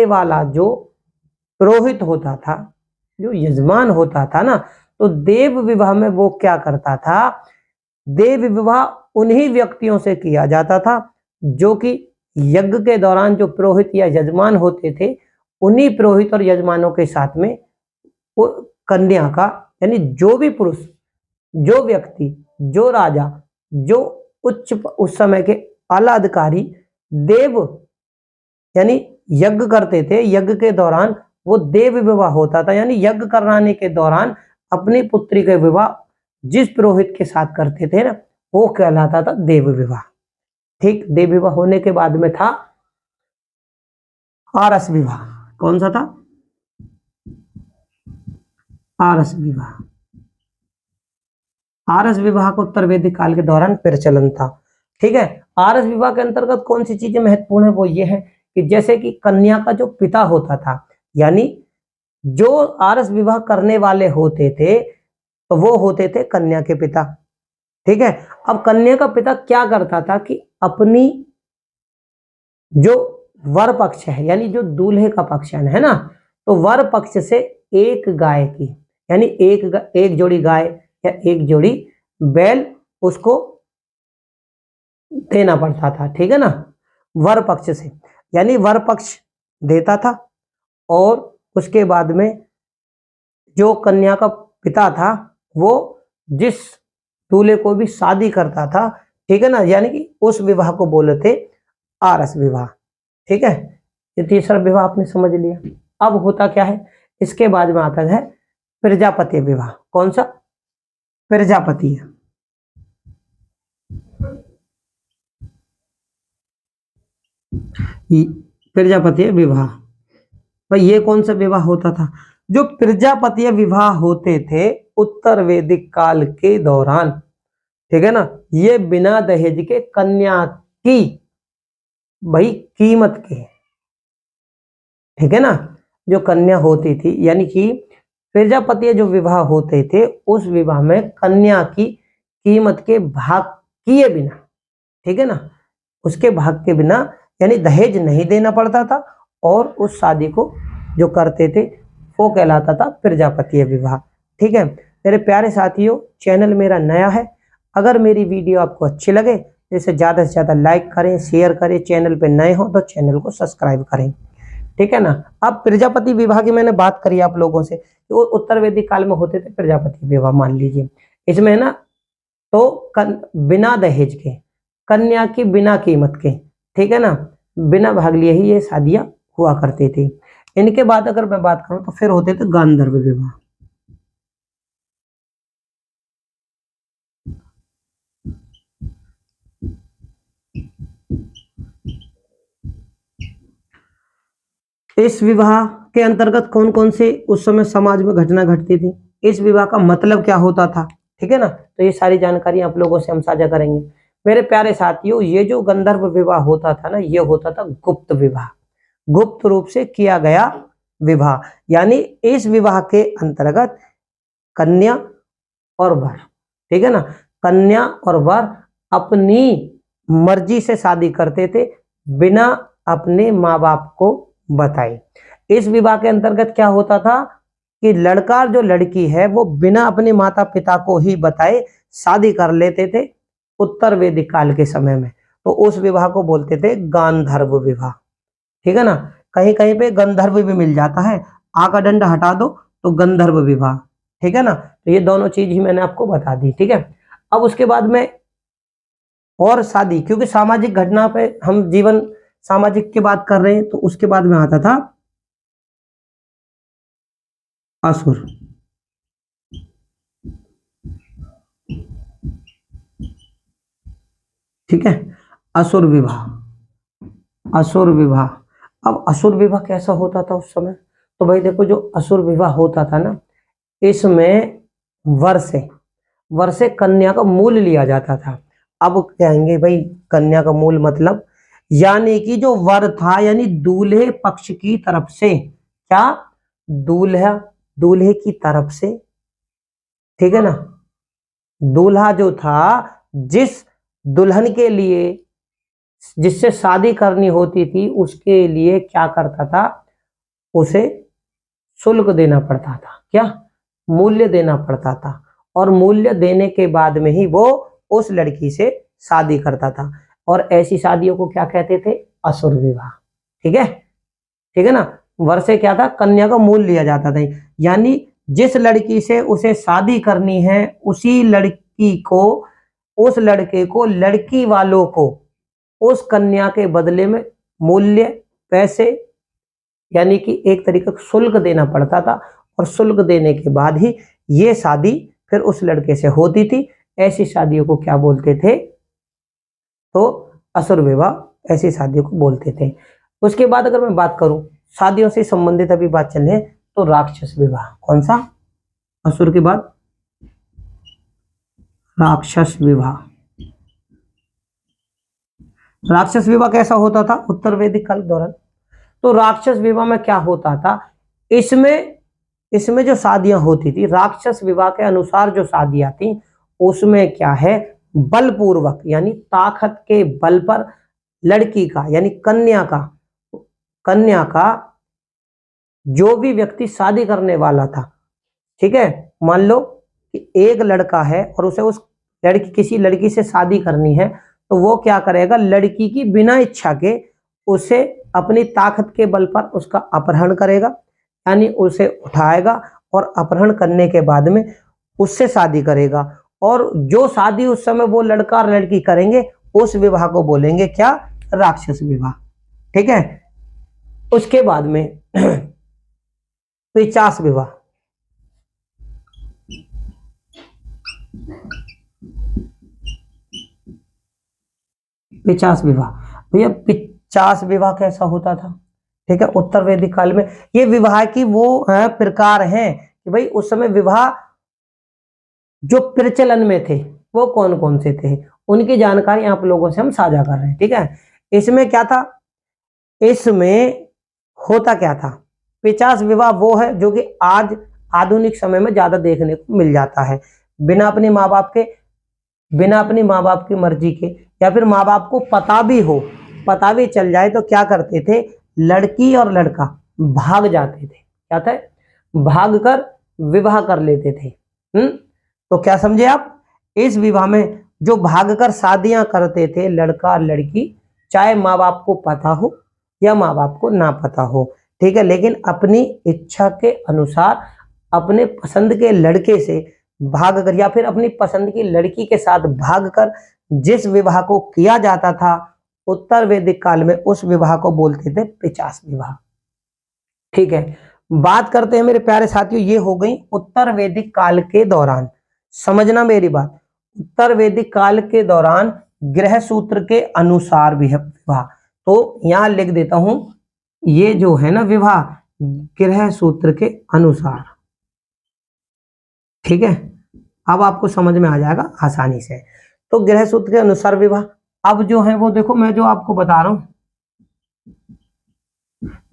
वाला जो पुरोहित होता था, जो यजमान होता था ना, तो देव विवाह में वो क्या करता था, देव विवाह उन्हीं व्यक्तियों से किया जाता था जो कि यज्ञ के दौरान जो पुरोहित या यजमान होते थे, उन्हीं पुरोहित और यजमानों के साथ में वो कन्या का, यानी जो भी पुरुष, जो व्यक्ति, जो राजा, जो उच्च उस समय के आला अधिकारी देव यानी यज्ञ करते थे, यज्ञ के दौरान वो देव विवाह होता था, यानी यज्ञ कराने के दौरान अपनी पुत्री के विवाह जिस पुरोहित के साथ करते थे ना, वो कहलाता था देव विवाह। ठीक, देव विवाह होने के बाद में था आरस विवाह। कौन सा था? आरस विवाह। आरस विवाह को उत्तर वैदिक काल के दौरान प्रचलन था। ठीक है, आरस विवाह के अंतर्गत कौन सी चीजें महत्वपूर्ण है, वो ये है कि जैसे कि कन्या का जो पिता होता था, यानी जो आरस विवाह करने वाले होते थे, तो वो होते थे कन्या के पिता। ठीक है, अब कन्या का पिता क्या करता था कि अपनी जो वर पक्ष है, यानी जो दूल्हे का पक्ष है ना, तो वर पक्ष से एक गाय की, यानी एक जोड़ी गाय या एक जोड़ी बैल उसको देना पड़ता था। ठीक है ना, वर पक्ष से, यानी वर पक्ष देता था, और उसके बाद में जो कन्या का पिता था वो जिस दूल्हे को भी शादी करता था, ठीक है ना, यानी कि उस विवाह को बोले थे आरस विवाह। ठीक है, ये तीसरा विवाह आपने समझ लिया। अब होता क्या है, इसके बाद में आता है प्रजापति विवाह। कौन सा? प्रजापति। प्रजापति विवाह, भाई ये कौन सा विवाह होता था? जो प्रजापति विवाह होते थे उत्तर वैदिक काल के दौरान, ठीक है ना, ये बिना दहेज के कन्या की भाई कीमत के, ठीक है ना, जो कन्या होती थी, यानी कि प्रजापति जो विवाह होते थे उस विवाह में कन्या की कीमत के भाग किए बिना, ठीक है ना, उसके भाग के बिना, यानी दहेज नहीं देना पड़ता था, और उस शादी को जो करते थे वो कहलाता था प्रजापति विवाह। ठीक है मेरे प्यारे साथियों, चैनल मेरा नया है, अगर मेरी वीडियो आपको अच्छी लगे तो इसे ज़्यादा से ज़्यादा लाइक करें, शेयर करें, चैनल पे नए हो तो चैनल को सब्सक्राइब करें। ठीक है ना। अब प्रजापति विवाह की मैंने बात करी आप लोगों से, तो उत्तर वैदिक काल में होते थे प्रजापति विवाह। मान लीजिए इसमें ना, तो बिना दहेज के, कन्या की बिना कीमत के, ठीक है ना, बिना भाग लिए ही ये शादियां हुआ करती थी। इनके बाद अगर मैं बात करूं तो फिर होते थे गांधर्व विवाह। इस विवाह के अंतर्गत कौन कौन से उस समय समाज में घटना घटती थी, इस विवाह का मतलब क्या होता था, ठीक है ना, तो ये सारी जानकारी आप लोगों से हम साझा करेंगे। मेरे प्यारे साथियों, ये जो गंधर्व विवाह होता था ना, ये होता था गुप्त विवाह, गुप्त रूप से किया गया विवाह, यानी इस विवाह के अंतर्गत कन्या और वर, ठीक है ना, कन्या और वर अपनी मर्जी से शादी करते थे बिना अपने माँ बाप को बताए। इस विवाह के अंतर्गत क्या होता था कि लड़का जो लड़की है वो बिना अपने माता पिता को ही बताए शादी कर लेते थे उत्तर वैदिक काल के समय में, तो उस विवाह को बोलते थे गांधर्व विवाह। ठीक है ना, कहीं कहीं पे गंधर्व भी मिल जाता है, आ का डंडा हटा दो तो गंधर्व विवाह। ठीक है ना, तो ये दोनों चीज ही मैंने आपको बता दी। ठीक है, अब उसके बाद में और शादी, क्योंकि सामाजिक घटना पे हम जीवन सामाजिक की बात कर रहे हैं, तो उसके बाद में आता था असुर। ठीक है, असुर विवाह, असुर विवाह। अब असुर विवाह कैसा होता था उस समय, तो भाई देखो, जो असुर विवाह होता था ना, इसमें वर से कन्या का मूल लिया जाता था। अब कहेंगे भाई कन्या का मूल मतलब, यानी कि जो वर था, यानी दूल्हे पक्ष की तरफ से, क्या, दूल्हा, दूल्हे की तरफ से, ठीक है ना, दूल्हा जो था जिस दुल्हन के लिए, जिससे शादी करनी होती थी, उसके लिए क्या करता था, उसे शुल्क देना पड़ता था, क्या मूल्य देना पड़ता था, और मूल्य देने के बाद में ही वो उस लड़की से शादी करता था। और ऐसी शादियों को क्या कहते थे, असुर विवाह। ठीक है, ठीक है ना। वर से क्या था, कन्या का मूल लिया जाता था, यानी जिस लड़की से उसे शादी करनी है उसी लड़की को, उस लड़के को, लड़की वालों को उस कन्या के बदले में मूल्य, पैसे, यानी कि एक तरीके का शुल्क देना पड़ता था, और शुल्क देने के बाद ही ये शादी फिर उस लड़के से होती थी। ऐसी शादियों को क्या बोलते थे, तो असुर विवाह ऐसी शादियों को बोलते थे। उसके बाद अगर मैं बात करूं शादियों से संबंधित अभी बात चल रही है, तो राक्षस विवाह। कौन सा, असुर के बाद राक्षस विवाह। राक्षस विवाह कैसा होता था उत्तर वैदिक काल के दौरान। तो राक्षस विवाह में क्या होता था, इसमें इसमें जो शादियां होती थी राक्षस विवाह के अनुसार, जो शादियां थी उसमें क्या है, बलपूर्वक यानी ताकत के बल पर लड़की का यानी कन्या का जो भी व्यक्ति शादी करने वाला था, ठीक है, मान लो कि एक लड़का है और उसे उस लड़की, किसी लड़की से शादी करनी है, तो वो क्या करेगा, लड़की की बिना इच्छा के उसे अपनी ताकत के बल पर उसका अपहरण करेगा, यानी उसे उठाएगा और अपहरण करने के बाद में उससे शादी करेगा। और जो शादी उस समय वो लड़का और लड़की करेंगे उस विवाह को बोलेंगे क्या, राक्षस विवाह। ठीक है, उसके बाद में पिशाच विवाह। पिशाच विवाह, भैया पिशाच विवाह कैसा होता था, ठीक है, उत्तर वैदिक काल में ये विवाह की वो प्रकार हैं कि भाई उस समय विवाह जो प्रचलन में थे वो कौन कौन से थे, उनकी जानकारी आप लोगों से हम साझा कर रहे हैं। ठीक है, इसमें क्या था, इसमें होता क्या था, पिशाच विवाह वो है जो कि आज आधुनिक समय में ज्यादा देखने को मिल जाता है। बिना अपने माँ बाप के, बिना अपनी माँ बाप की मर्जी के, या फिर माँ बाप को पता भी हो, पता भी चल जाए तो क्या करते थे, लड़की और लड़का भाग जाते थे, क्या था, भाग कर विवाह कर लेते थे। तो क्या समझे आप, इस विवाह में जो भागकर शादियां करते थे लड़का और लड़की, चाहे माँ बाप को पता हो या माँ बाप को ना पता हो, ठीक है, लेकिन अपनी इच्छा के अनुसार अपने पसंद के लड़के से भागकर या फिर अपनी पसंद की लड़की के साथ भागकर जिस विवाह को किया जाता था उत्तर वैदिक काल में, उस विवाह को बोलते थे पिशाच विवाह। ठीक है, बात करते हैं मेरे प्यारे साथियों, ये हो गई उत्तर वैदिक काल के दौरान, समझना मेरी बात, उत्तर वैदिक काल के दौरान गृह सूत्र के अनुसार भी है विवाह। तो यहां लिख देता हूं, ये जो है ना विवाह गृह सूत्र के अनुसार। ठीक है, अब आपको समझ में आ जाएगा आसानी से। तो गृह सूत्र के अनुसार विवाह, अब जो है वो देखो मैं जो आपको बता रहा हूं,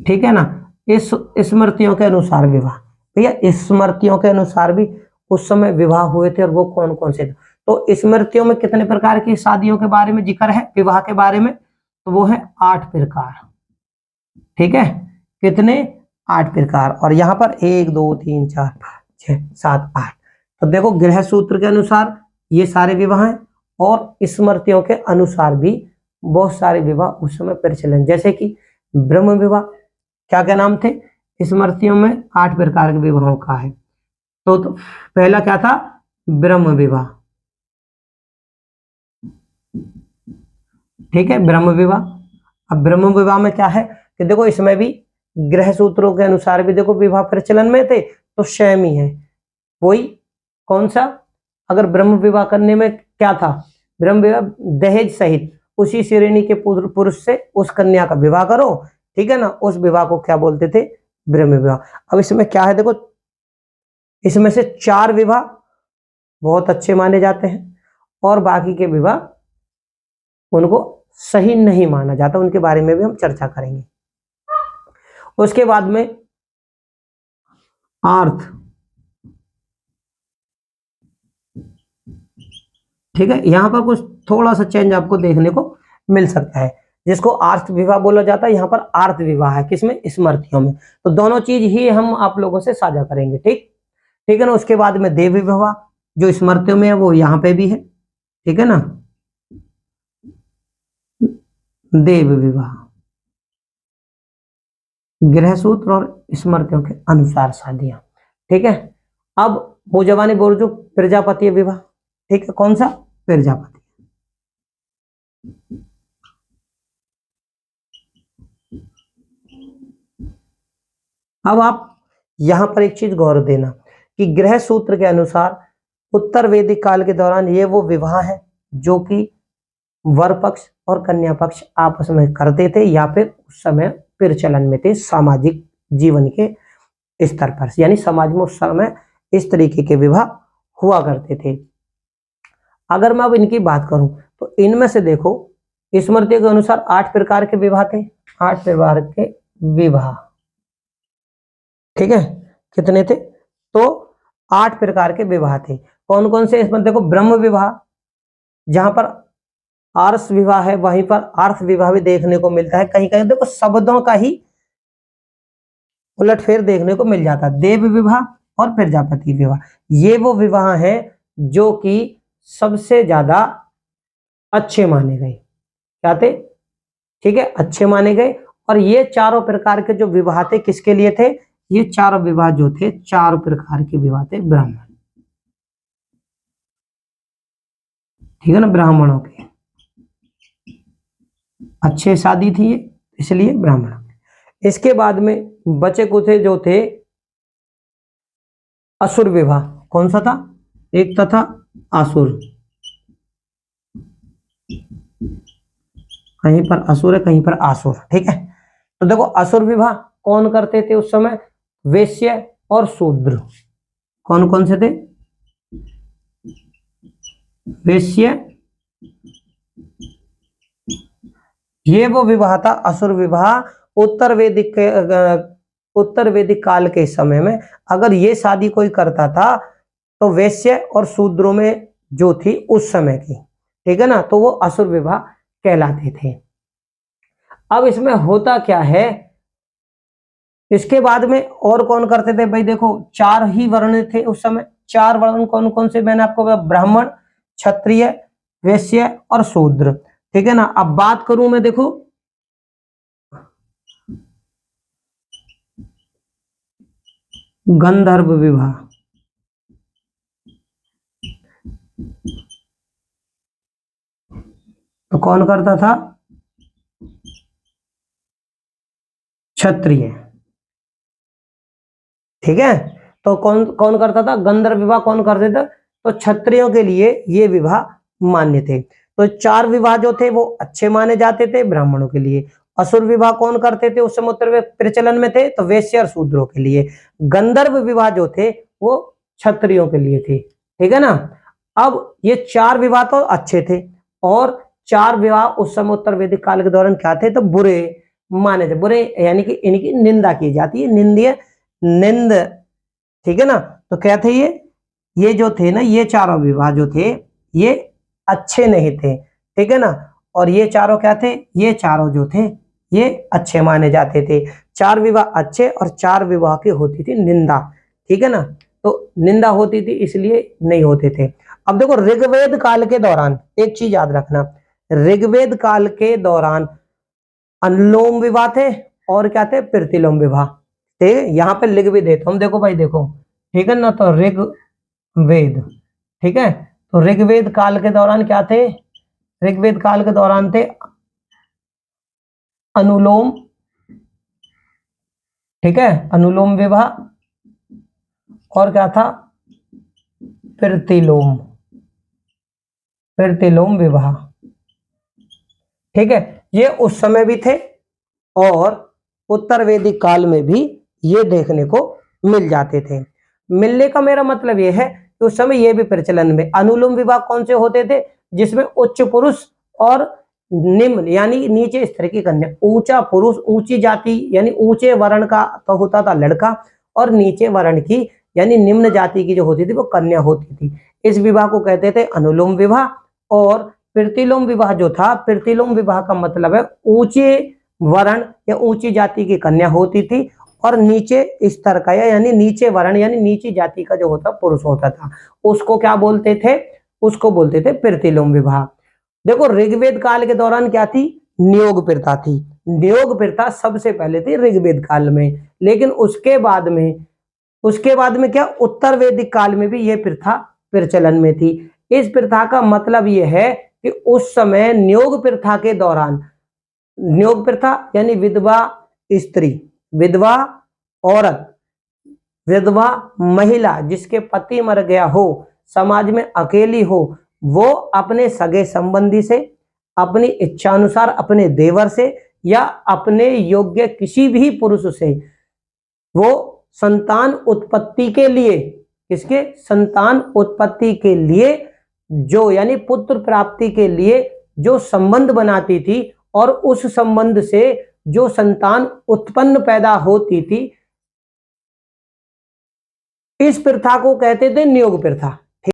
ठीक है ना, इस स्मृतियों के अनुसार विवाह, भैया स्मृतियों के अनुसार भी उस समय विवाह हुए थे, और वो कौन कौन से थे। तो स्मृतियों में कितने प्रकार की शादियों के बारे में जिक्र है विवाह के बारे में, तो वो है 8 प्रकार। ठीक है, कितने, 8 प्रकार, और यहाँ पर 1 2 3 4 5 6 7 8। तो देखो गृह सूत्र के अनुसार ये सारे विवाह हैं, और स्मृतियों के अनुसार भी बहुत सारे विवाह उस समय प्रचलन, जैसे कि ब्रह्म विवाह, क्या क्या नाम थे, स्मृतियों में 8 प्रकार के विवाहों का है। तो पहला क्या था, ब्रह्म विवाह। ठीक है, ब्रह्म विवाह। अब ब्रह्म विवाह में क्या है कि देखो इसमें भी गृह सूत्रों के अनुसार भी देखो विवाह प्रचलन में थे, तो सेम ही है वही। कौन सा, अगर ब्रह्म विवाह करने में क्या था, ब्रह्म विवाह दहेज सहित उसी श्रेणी के पुरुष से उस कन्या का विवाह करो, ठीक है ना, उस विवाह को क्या बोलते थे, ब्रह्म विवाह। अब इसमें क्या है देखो, इसमें से 4 विवाह बहुत अच्छे माने जाते हैं, और बाकी के विवाह उनको सही नहीं माना जाता, उनके बारे में भी हम चर्चा करेंगे। उसके बाद में अर्थ, ठीक है, यहां पर कुछ थोड़ा सा चेंज आपको देखने को मिल सकता है। जिसको आर्थ विवाह बोला जाता है, यहाँ पर आर्थ विवाह है, किसमें, स्मृतियों में। तो दोनों चीज ही हम आप लोगों से साझा करेंगे, ठीक ठीक है ना। उसके बाद में देव विवाह जो स्मृतियों में है वो यहाँ पे भी है, ठीक है ना, देव विवाह गृह सूत्र और स्मृतियों के अनुसार शादियां, ठीक है। अब भूजवानी बोर्जो प्रजापति विवाह, ठीक है, कौन सा, प्रजापति। अब आप यहां पर एक चीज गौर देना कि गृह सूत्र के अनुसार उत्तर वैदिक काल के दौरान ये वो विवाह है जो कि वर पक्ष और कन्या पक्ष आपस में करते थे, या फिर उस समय प्रचलन में थे सामाजिक जीवन के स्तर पर, यानी समाज में उस समय इस तरीके के विवाह हुआ करते थे। अगर मैं अब इनकी बात करूं तो इनमें से देखो, स्मृतियों के अनुसार 8 प्रकार के विवाह थे, 8 प्रकार के विवाह, ठीक है, कितने थे, तो 8 प्रकार के विवाह थे। कौन कौन से, इसमें देखो ब्रह्म विवाह, जहां पर आर्ष विवाह है, वहीं पर आर्थ विवाह भी देखने को मिलता है। कहीं कहीं देखो शब्दों का ही उलटफेर देखने को मिल जाता है। देव विवाह और प्रजापति विवाह, ये वो विवाह हैं जो कि सबसे ज्यादा अच्छे माने गए, क्या थे, ठीक है, अच्छे माने गए। और ये चारों प्रकार के जो विवाह थे किसके लिए थे, ये चारों विवाह जो थे, 4 प्रकार के विवाह थे ब्राह्मण, ठीक है ना, ब्राह्मणों के अच्छे शादी थी ये, इसलिए ब्राह्मण। इसके बाद में बचे कुछ जो थे असुर विवाह, कौन सा था, एक तथा असुर, कहीं पर असुर है कहीं पर आसुर, ठीक है। तो देखो असुर विवाह कौन करते थे उस समय, वैश्य और शूद्र। कौन कौन से थे, वैश्य, ये वो विवाह था असुर विवाह। उत्तर वैदिक काल के समय में अगर ये शादी कोई करता था तो वैश्य और शूद्रों में जो थी उस समय की, ठीक है ना, तो वो असुर विवाह कहलाते थे। अब इसमें होता क्या है, इसके बाद में और कौन करते थे भाई, देखो 4 ही वर्ण थे उस समय। 4 वर्ण कौन कौन से, मैंने आपको ब्राह्मण, क्षत्रिय, वैश्य और शूद्र, ठीक है ना। अब बात करूं मैं, देखो गंधर्व विवाह, तो कौन करता था, क्षत्रिय, ठीक है। तो कौन कौन करता था, गंधर्व विवाह कौन करते थे, तो क्षत्रियों के लिए ये विवाह मान्य थे। तो 4 विवाह जो थे वो अच्छे माने जाते थे ब्राह्मणों के लिए। असुर विवाह कौन करते थे उस समय उत्तर प्रचलन में थे, तो वैश्य और शूद्रों के लिए। गंधर्व विवाह जो थे वो क्षत्रियों के लिए थे, ठीक है ना। अब ये 4 विवाह तो अच्छे थे, और 4 विवाह उस समय उत्तर वैदिक काल के दौरान क्या थे, तो बुरे माने थे, बुरे यानी कि इनकी निंदा की जाती है, निंदनीय, निंद, ठीक है ना। तो क्या थे ये जो थे ना, ये चारों विवाह जो थे ये अच्छे नहीं थे, ठीक है ना। और ये चारों क्या थे, ये चारों जो थे ये अच्छे माने जाते थे। 4 विवाह अच्छे और 4 विवाह की होती थी निंदा, ठीक है ना। तो निंदा होती थी इसलिए नहीं होते थे। अब देखो ऋग्वेद काल के दौरान एक चीज याद रखना, ऋग्वेद काल के दौरान अनुलोम विवाह थे और क्या थे, प्रतिलोम विवाह थे। यहाँ पे लिख भी देता हूं, देखो भाई देखो, ठीक है ना। तो ऋग्वेद, ठीक है, तो ऋग्वेद काल के दौरान क्या थे, ऋग्वेद काल के दौरान थे अनुलोम, ठीक है, अनुलोम विवाह, और क्या था, प्रतिलोम, प्रतिलोम विवाह, ठीक है। ये उस समय भी थे और उत्तर वैदिक काल में भी ये देखने को मिल जाते थे। मिलने का मेरा मतलब ये है कि उस समय ये भी प्रचलन में। अनुलोम विवाह कौन से होते थे, जिसमें उच्च पुरुष और निम्न यानी नीचे स्तर की कन्या, ऊंचा पुरुष ऊंची जाति यानी ऊंचे वर्ण का तो होता था लड़का, और नीचे वर्ण की यानी निम्न जाति की जो होती थी वो कन्या होती थी। इस विवाह को कहते थे अनुलोम विवाह। और प्रतिलोम विवाह जो था, प्रतिलोम विवाह का मतलब है ऊंचे वर्ण या ऊंची जाति की कन्या होती थी और नीचे स्तर का यानी नीचे वर्ण यानी नीची जाति का जो होता पुरुष होता था, उसको क्या बोलते थे? उसको बोलते थे प्रतिलोम विवाह। देखो ऋग्वेद काल के दौरान क्या थी? नियोग प्रथा थी। नियोग प्रथा सबसे पहले थी ऋग्वेद काल में, लेकिन उसके बाद में क्या उत्तर वैदिक काल में भी यह प्रथा प्रचलन में थी। इस प्रथा का मतलब यह है कि उस समय नियोग प्रथा के दौरान, नियोग प्रथा यानी विधवा स्त्री, विधवा औरत, विधवा महिला जिसके पति मर गया हो, समाज में अकेली हो, वो अपने सगे संबंधी से, अपनी इच्छानुसार अपने देवर से या अपने योग्य किसी भी पुरुष से वो संतान उत्पत्ति के लिए, किसके? संतान उत्पत्ति के लिए जो यानी पुत्र प्राप्ति के लिए जो संबंध बनाती थी और उस संबंध से जो संतान उत्पन्न पैदा होती थी, इस प्रथा को कहते थे नियोग प्रथा।